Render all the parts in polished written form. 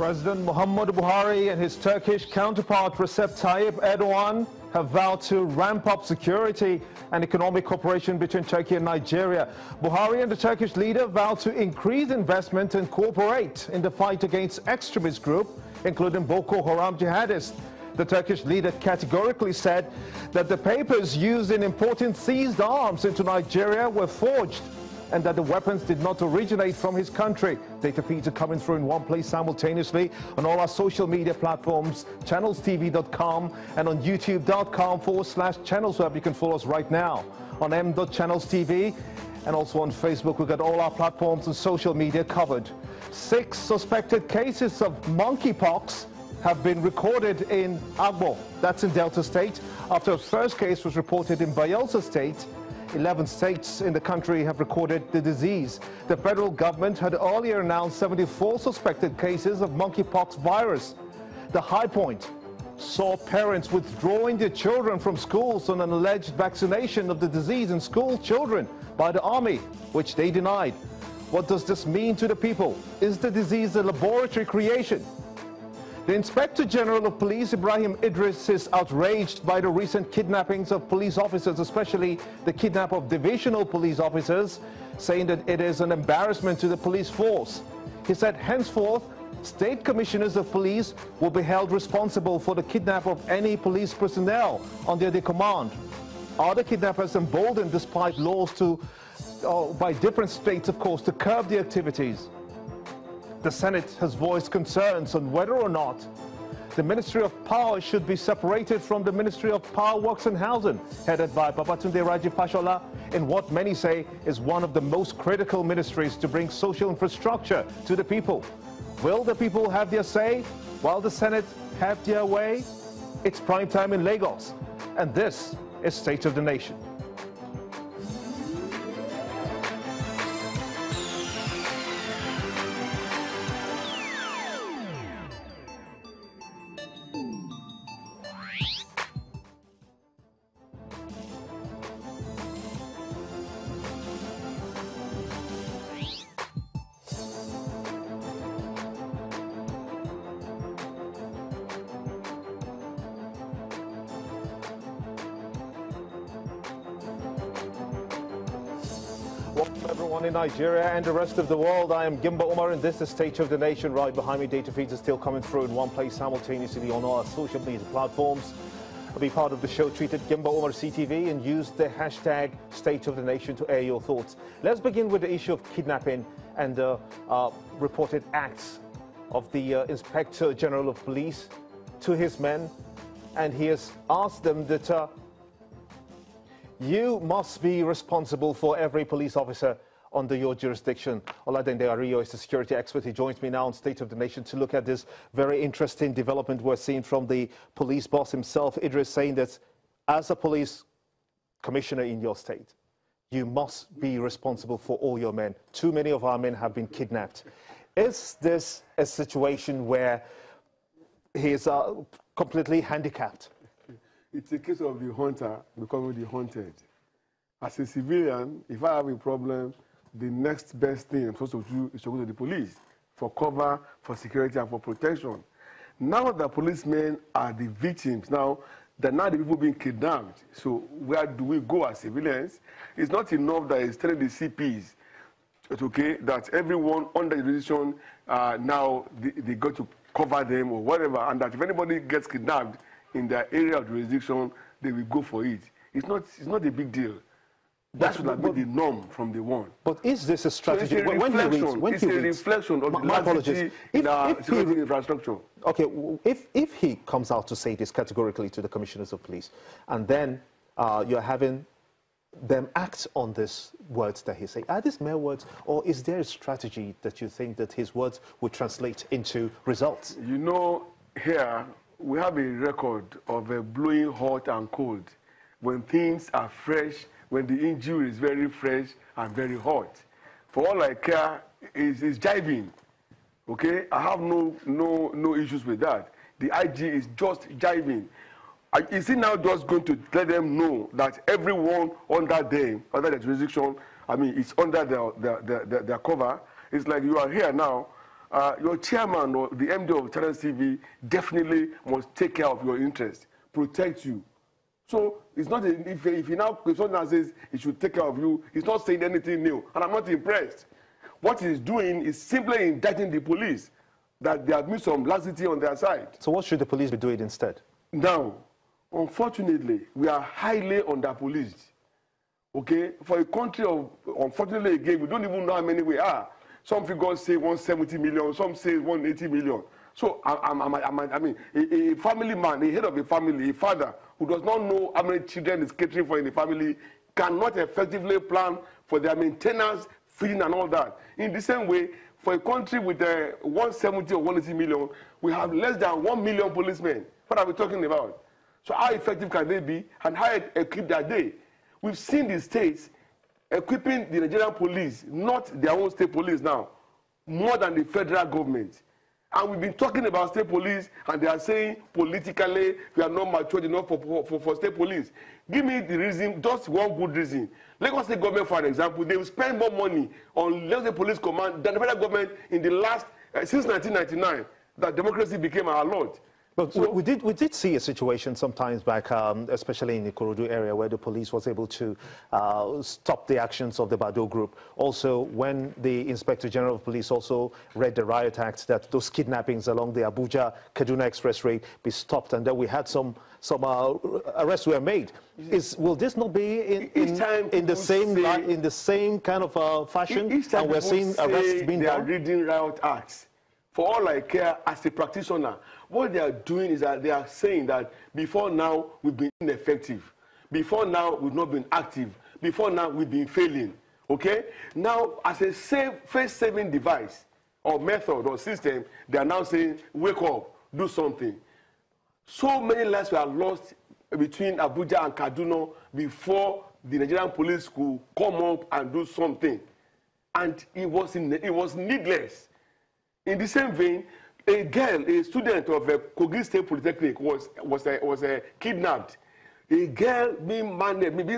President Muhammadu Buhari and his Turkish counterpart Recep Tayyip Erdogan have vowed to ramp up security and economic cooperation between Turkey and Nigeria. Buhari and the Turkish leader vowed to increase investment and cooperate in the fight against extremist groups, including Boko Haram jihadists. The Turkish leader categorically said that the papers used in importing seized arms into Nigeria were forged and that the weapons did not originate from his country. Data feeds are coming through in one place simultaneously on all our social media platforms, channelstv.com and on youtube.com/channelsweb. You can follow us right now on m.channelstv and also on Facebook. We've got all our platforms and social media covered. 6 suspected cases of monkeypox have been recorded in Agbo, that's in Delta State, after a first case was reported in Bayelsa State. 11 states in the country have recorded the disease. The federal government had earlier announced 74 suspected cases of monkeypox virus. The high point saw parents withdrawing their children from schools on an alleged vaccination of the disease in school children by the army, which they denied. What does this mean to the people? Is the disease a laboratory creation? The Inspector General of Police, Ibrahim Idris, is outraged by the recent kidnappings of police officers, especially the kidnap of divisional police officers, saying that it is an embarrassment to the police force. He said henceforth, state commissioners of police will be held responsible for the kidnap of any police personnel under their command. Are the kidnappers emboldened despite laws by different states, of course, to curb the activities? The Senate has voiced concerns on whether or not the Ministry of Power should be separated from the Ministry of Power, Works and Housing, headed by Babatunde Raji Fashola, in what many say is one of the most critical ministries to bring social infrastructure to the people. Will the people have their say while the Senate have their way? It's prime time in Lagos, and this is State of the Nation. Welcome everyone in Nigeria and the rest of the world. I am Gimba Umar and this is State of the Nation. Right behind me, data feeds are still coming through in one place simultaneously on all our social media platforms. Be part of the show, tweet at Gimba Umar CTV and use the hashtag State of the Nation to air your thoughts. Let's begin with the issue of kidnapping and the reported acts of the Inspector General of Police to his men, and he has asked them that you must be responsible for every police officer under your jurisdiction. Oladende Ariyo is the security expert. He joins me now on State of the Nation to look at this very interesting development we're seeing from the police boss himself, Idris, saying that as a police commissioner in your state, you must be responsible for all your men. Too many of our men have been kidnapped. Is this a situation where he is completely handicapped? It's a case of the hunter becoming the hunted. As a civilian, if I have a problem, the next best thing I'm supposed to do is to go to the police for cover, for security, and for protection. Now the policemen are the victims. Now the people being kidnapped. So where do we go as civilians? It's not enough that it's telling the CPs, okay, that everyone under the jurisdiction now they got to cover them or whatever, and that if anybody gets kidnapped in their area of jurisdiction, they will go for it. It's not a big deal. That should have been the norm from the one. But is this a strategy? So it's a reflection of the laxity in our security infrastructure. Okay, if he comes out to say this categorically to the commissioners of police, and then you're having them act on these words that he's saying, are these mere words, or is there a strategy that you think that his words would translate into results? You know, here we have a record of blowing hot and cold. When things are fresh, when the injury is very fresh and very hot. For all I care is jiving. Okay? I have no issues with that. The IG is just jiving. Is he now just going to let them know that everyone under them, under their jurisdiction, I mean, it's under their cover? It's like you are here now, your chairman or the MD of Channels TV definitely must take care of your interests, protect you. So it's not if someone says he should take care of you, he's not saying anything new, and I'm not impressed. What he's doing is simply indicting the police that they have missed some laxity on their side. So what should the police be doing instead? Now, unfortunately, we are highly under-policed. Okay, for a country of, unfortunately, again, we don't even know how many we are. Some figures say 170 million, some say 180 million. So, I mean, a family man, a head of a family, a father who does not know how many children is catering for in the family, cannot effectively plan for their maintenance, feeding, and all that. In the same way, for a country with 170 or 180 million, we have less than 1 million policemen. What are we talking about? So, how effective can they be, and how equipped are they? We've seen the states equipping the Nigerian police, not their own state police now, more than the federal government. And we've been talking about state police, and they are saying politically we are not matured enough for state police. Give me the reason, just one good reason. Lagos State government, for example, they will spend more money on Lagos State Police Command than the federal government in the last, since 1999, that democracy became our lord. But so, we did see a situation sometimes back, especially in the Ikorodu area, where the police was able to stop the actions of the Bado group. Also, when the Inspector General of Police also read the Riot Act, that those kidnappings along the Abuja-Kaduna Expressway be stopped, and then we had some arrests were made. Will this not be in the same kind of fashion? Each time and we're seeing arrests being done. They are reading Riot Acts. For all I care, as a practitioner, what they are doing is that they are saying that before now we've been ineffective. Before now we've not been active. Before now we've been failing. Okay? Now, as a face-saving device or method or system, they are now saying, wake up, do something. So many lives were lost between Abuja and Kaduna before the Nigerian police could come up and do something. And it was needless. In the same vein, a girl, a student of a Kogi State Polytechnic was kidnapped. A girl being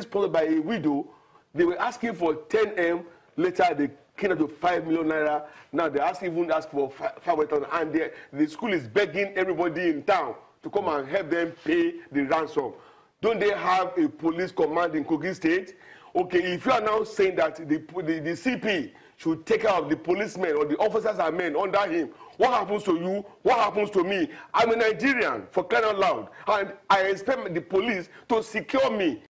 sponsored by a widow. They were asking for 10M. Later, they came up to 5 million naira. Now they even ask for 500,000. And the school is begging everybody in town to come and help them pay the ransom. Don't they have a police command in Kogi State? Okay, if you are now saying that the CP should take care of the policemen or the officers and men under him, what happens to you? What happens to me? I'm a Nigerian, for crying out loud, and I expect the police to secure me